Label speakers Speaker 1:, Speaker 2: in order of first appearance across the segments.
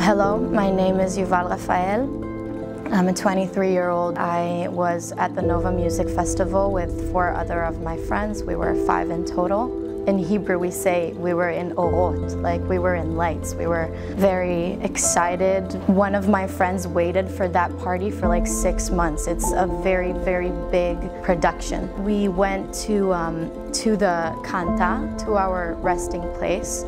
Speaker 1: Hello, my name is Yuval Raphael. I'm a 23-year-old. I was at the Nova Music Festival with 4 other of my friends. We were 5 in total. In Hebrew we say we were in orot, like we were in lights. We were very excited. One of my friends waited for that party for like 6 months. It's a very, very big production. We went to the Kanta, to our resting place.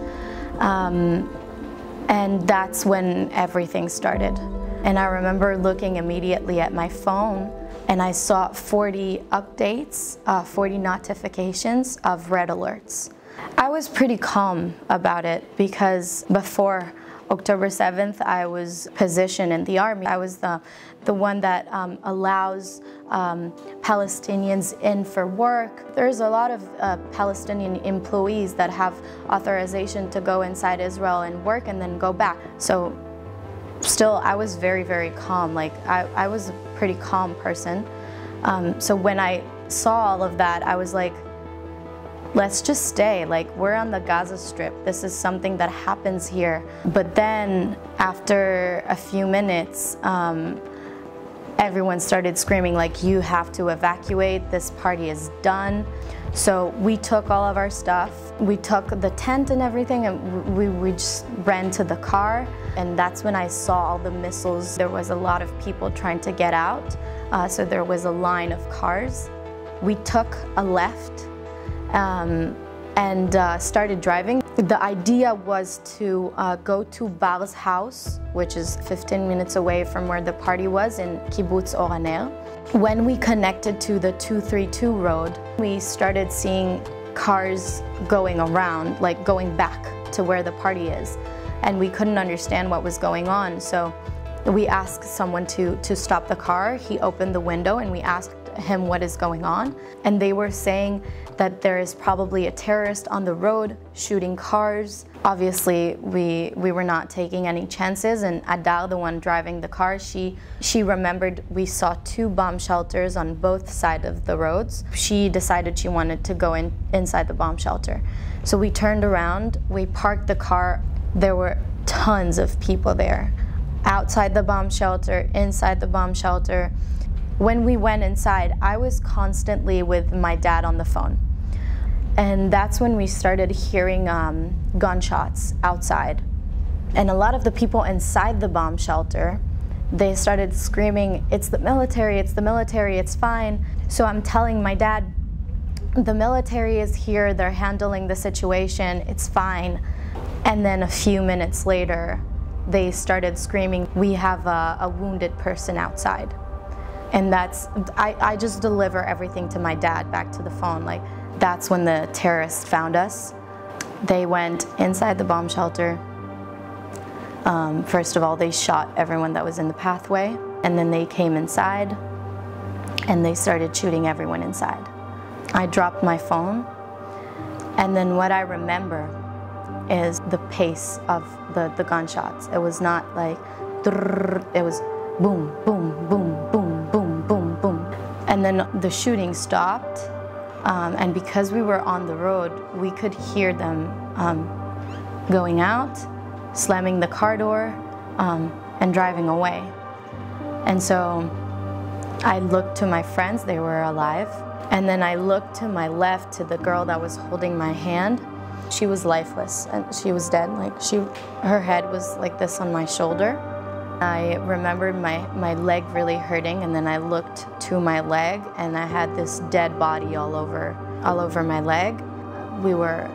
Speaker 1: And that's when everything started. And I remember looking immediately at my phone and I saw 40 updates, 40 notifications of red alerts. I was pretty calm about it because before October 7th, I was positioned in the army. I was the one that allows Palestinians in for work. There's a lot of Palestinian employees that have authorization to go inside Israel and work and then go back. So still, I was very, very calm. Like I was a pretty calm person. So when I saw all of that, I was like, let's just stay. Like, we're on the Gaza Strip. This is something that happens here. But then after a few minutes, everyone started screaming like, you have to evacuate, this party is done. So we took all of our stuff, we took the tent and everything, and we just ran to the car. And that's when I saw all the missiles. There was a lot of people trying to get out, so there was a line of cars. We took a left and started driving. The idea was to go to Bar's house, which is 15 minutes away from where the party was in Kibbutz Oraner. When we connected to the 232 road, we started seeing cars going around, like going back to where the party is. And we couldn't understand what was going on. So we asked someone to stop the car. He opened the window and we asked him what is going on. And they were saying that there is probably a terrorist on the road shooting cars. Obviously, we were not taking any chances, and Adar, the one driving the car, she remembered we saw 2 bomb shelters on both sides of the roads. She decided she wanted to go inside the bomb shelter. So we turned around, we parked the car. There were tons of people there, outside the bomb shelter, inside the bomb shelter. When we went inside, I was constantly with my dad on the phone. And that's when we started hearing gunshots outside. And a lot of the people inside the bomb shelter, they started screaming, it's the military, it's fine. So I'm telling my dad, the military is here, they're handling the situation, it's fine. And then a few minutes later, they started screaming, we have a wounded person outside. And I just deliver everything to my dad back to the phone. Like, that's when the terrorists found us. They went inside the bomb shelter. First of all, they shot everyone that was in the pathway. And then they came inside and they started shooting everyone inside. I dropped my phone. And then what I remember is the pace of the gunshots. It was not like, it was boom, boom, boom, boom, boom, boom, boom. And then the shooting stopped, and because we were on the road, we could hear them going out, slamming the car door, and driving away. And so I looked to my friends, they were alive, and then I looked to my left to the girl that was holding my hand. She was lifeless, and she was dead. Like, her head was like this on my shoulder. I remembered my leg really hurting, and then I looked to my leg and I had this dead body all over my leg. We were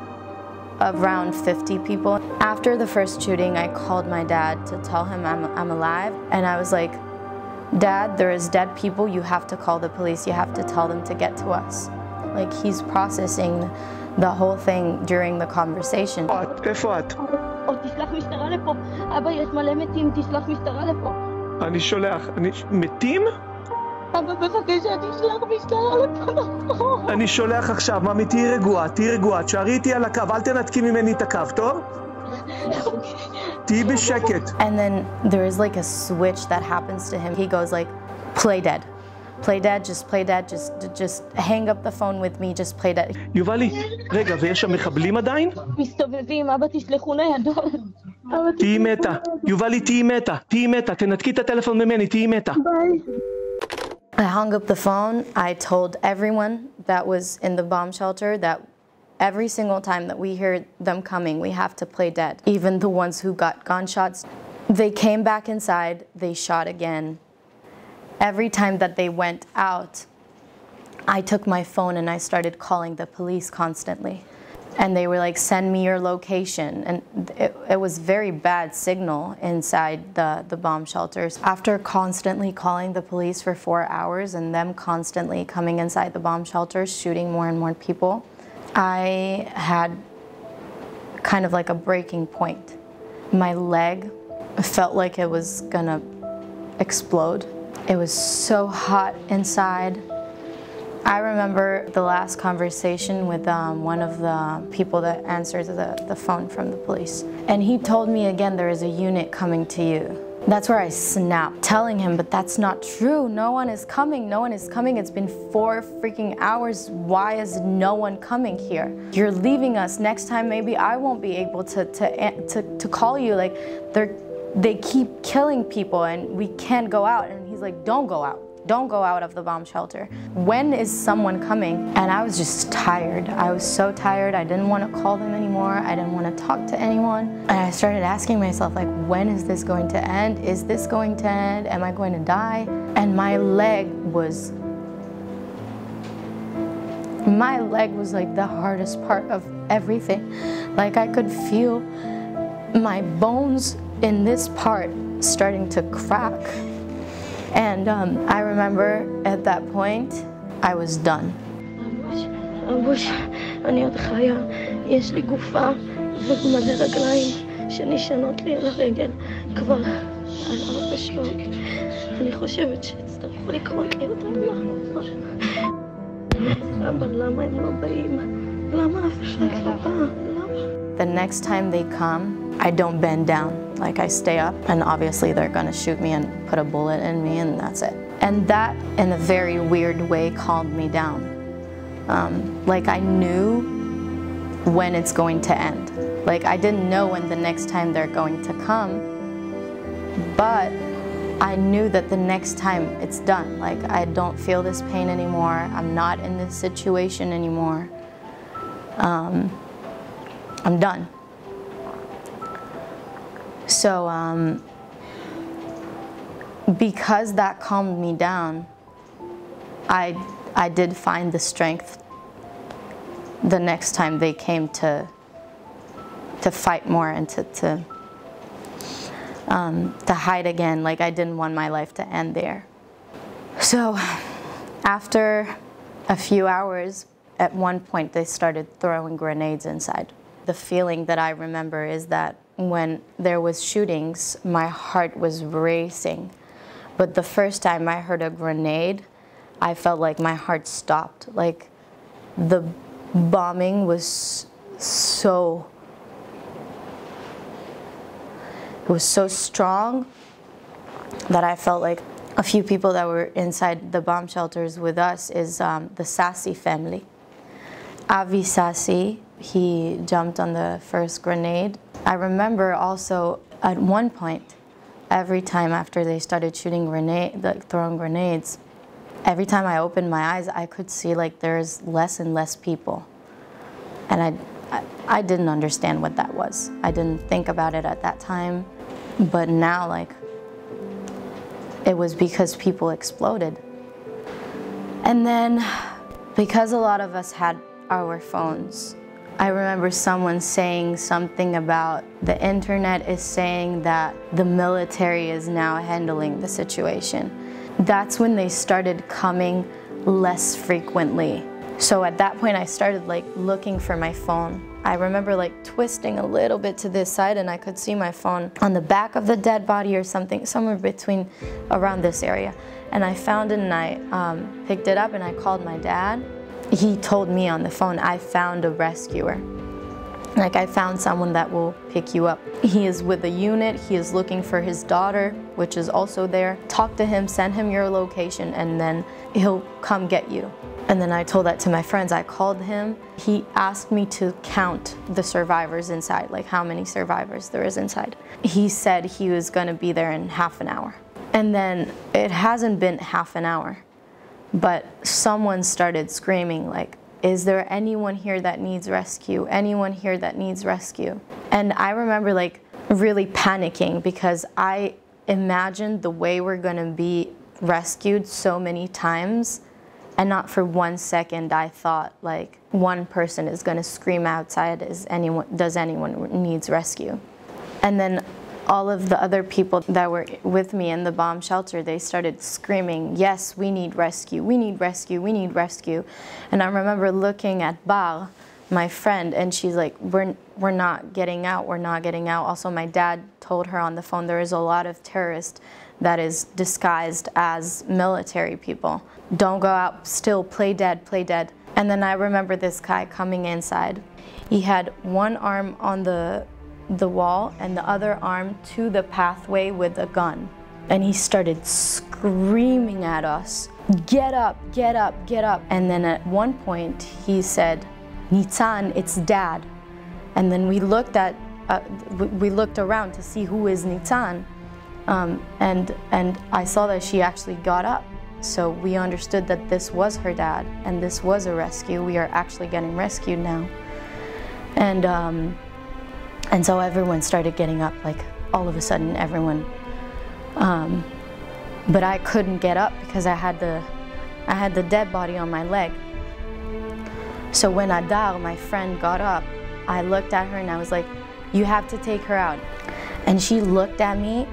Speaker 1: around 50 people. After the first shooting, I called my dad to tell him I'm alive, and I was like, Dad, there is dead people, you have to call the police, you have to tell them to get to us. Like, he's processing the whole thing during the conversation.
Speaker 2: איפה את?
Speaker 3: תשלח משטרה לפה. אבא, יש מלא מתים, תשלח משטרה לפה.
Speaker 2: אני שולח. מתים?
Speaker 3: אבא, בבקשה, תשלח משטרה לפה.
Speaker 2: אני שולח עכשיו. ממי, תהי רגועה, תהי רגועה. תשארי איתי על הקו, אל תנתקי ממני את הקו, טוב? תהי בשקט.
Speaker 1: And then there is like a switch that happens to him. He goes like, play dead. Play dead, just play dead, just hang up the phone with me, just play dead.
Speaker 2: יובלי, רגע, ויש שם מחבלים עדיין?
Speaker 3: מסתובבים, אבא, תשלחו ניידות.
Speaker 2: תהיי מתה. יובלי, תהיי מתה. תהיי מתה. תנתקי את הטלפון ממני, תהיי מתה.
Speaker 1: I hung up the phone. I told everyone that was in the bomb shelter that every single time that we hear them coming, we have to play dead. Even the ones who got gunshots. They came back inside, they shot again. Every time that they went out, I took my phone and I started calling the police constantly. And they were like, send me your location. And it was very bad signal inside the bomb shelters. After constantly calling the police for 4 hours and them constantly coming inside the bomb shelters, shooting more and more people, I had kind of like a breaking point. My leg felt like it was gonna explode. It was so hot inside. I remember the last conversation with one of the people that answered the phone from the police. And he told me again, there is a unit coming to you. That's where I snapped, telling him, but that's not true. No one is coming, no one is coming. It's been 4 freaking hours. Why is no one coming here? You're leaving us. Next time, maybe I won't be able to call you. Like, they keep killing people and we can't go out. And he's like, don't go out. Don't go out of the bomb shelter. When is someone coming? And I was just tired. I was so tired. I didn't want to call them anymore. I didn't want to talk to anyone. And I started asking myself, like, when is this going to end? Is this going to end? Am I going to die? And my leg was like the hardest part of everything. Like, I could feel my bones in this part starting to crack. And I remember at that point, I was done.
Speaker 3: אבוש, אני עוד חיה, יש לי גופה ומלא רגליים שנשענות לי על הרגל כבר על 4 שעות. אני חושבת שהצטרכו לקרות לי אותם לחזור. אבל למה הם לא באים? למה אף אחד לא בא? למה?
Speaker 1: The next time they come, I don't bend down. Like, I stay up, and obviously they're gonna shoot me and put a bullet in me, and that's it. And that, in a very weird way, calmed me down. Like, I knew when it's going to end. Like, I didn't know when the next time they're going to come, but I knew that the next time it's done. Like, I don't feel this pain anymore. I'm not in this situation anymore. I'm done. So, because that calmed me down, I did find the strength the next time they came to fight more and to hide again. Like, I didn't want my life to end there. So, after a few hours, at one point they started throwing grenades inside. The feeling that I remember is that when there was shootings, my heart was racing. But the first time I heard a grenade, I felt like my heart stopped. Like, the bombing was so strong that I felt like a few people that were inside the bomb shelters with us is the Sassi family. Avi Sassi, he jumped on the first grenade. I remember also at one point, every time after they started shooting throwing grenades, every time I opened my eyes, I could see like there's less and less people. And I didn't understand what that was. I didn't think about it at that time. But now, like, it was because people exploded. And then, because a lot of us had our phones, I remember someone saying something about the internet is saying that the military is now handling the situation. That's when they started coming less frequently. So at that point I started like looking for my phone. I remember like twisting a little bit to this side and I could see my phone on the back of the dead body or something, somewhere between around this area. And I found it and I picked it up and I called my dad. He told me on the phone, I found a rescuer. Like, I found someone that will pick you up. He is with a unit, he is looking for his daughter, which is also there. Talk to him, send him your location, and then he'll come get you. And then I told that to my friends. I called him. He asked me to count the survivors inside, like how many survivors there is inside. He said he was going to be there in half an hour. And then it hasn't been half an hour, but someone started screaming like, is there anyone here that needs rescue? Anyone here that needs rescue? And I remember like really panicking because I imagined the way we're going to be rescued so many times. And not for 1 second I thought like one person is going to scream outside, does anyone needs rescue? And then all of the other people that were with me in the bomb shelter, they started screaming, yes, we need rescue, we need rescue, we need rescue. And I remember looking at Bar, my friend, and she's like, we're not getting out, we're not getting out. Also, my dad told her on the phone there is a lot of terrorists that is disguised as military people. Don't go out, still play dead, play dead. And then I remember this guy coming inside. He had one arm on the wall and the other arm to the pathway with a gun. And he started screaming at us, get up, get up, get up. And then at one point he said, Nitzan, it's Dad. And then we looked around to see who is Nitzan. And I saw that she actually got up. So we understood that this was her dad and this was a rescue. We are actually getting rescued now. And so everyone started getting up, like all of a sudden everyone. But I couldn't get up because I had the dead body on my leg. So when Adar, my friend, got up, I looked at her and I was like, you have to take her out. And she looked at me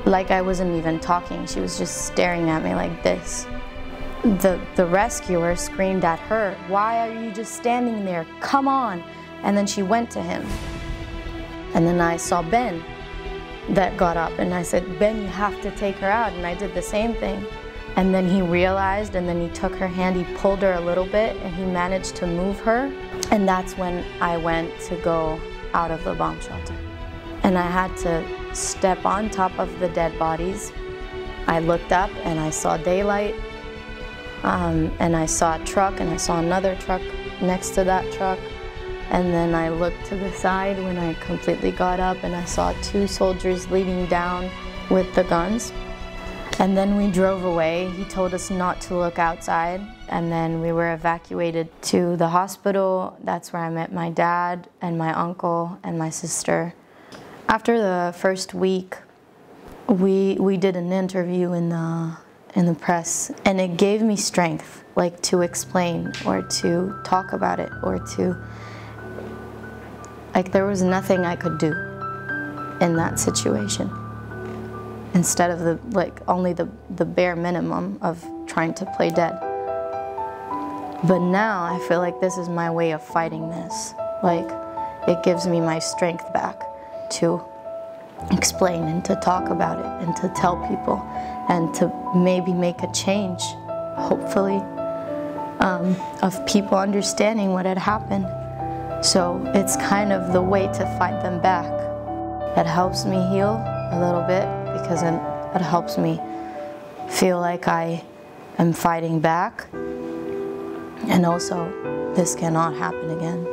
Speaker 1: like I wasn't even talking. She was just staring at me like this. The rescuer screamed at her, why are you just standing there? Come on. And then she went to him. And then I saw Ben that got up and I said, Ben, you have to take her out. And I did the same thing. And then he realized, and then he took her hand, he pulled her a little bit and he managed to move her. And that's when I went to go out of the bomb shelter. And I had to step on top of the dead bodies. I looked up and I saw daylight. And I saw a truck and I saw another truck next to that truck. And then I looked to the side when I completely got up and I saw 2 soldiers leading down with the guns. And then we drove away. He told us not to look outside. And then we were evacuated to the hospital. That's where I met my dad and my uncle and my sister. After the first week, we did an interview in the press, and it gave me strength, like to explain or to talk about it or to, like there was nothing I could do in that situation. Instead of only the bare minimum of trying to play dead. But now I feel like this is my way of fighting this. Like it gives me my strength back to explain and to talk about it and to tell people and to maybe make a change, hopefully, of people understanding what had happened. So it's kind of the way to fight them back. It helps me heal a little bit because it helps me feel like I am fighting back. And also, this cannot happen again.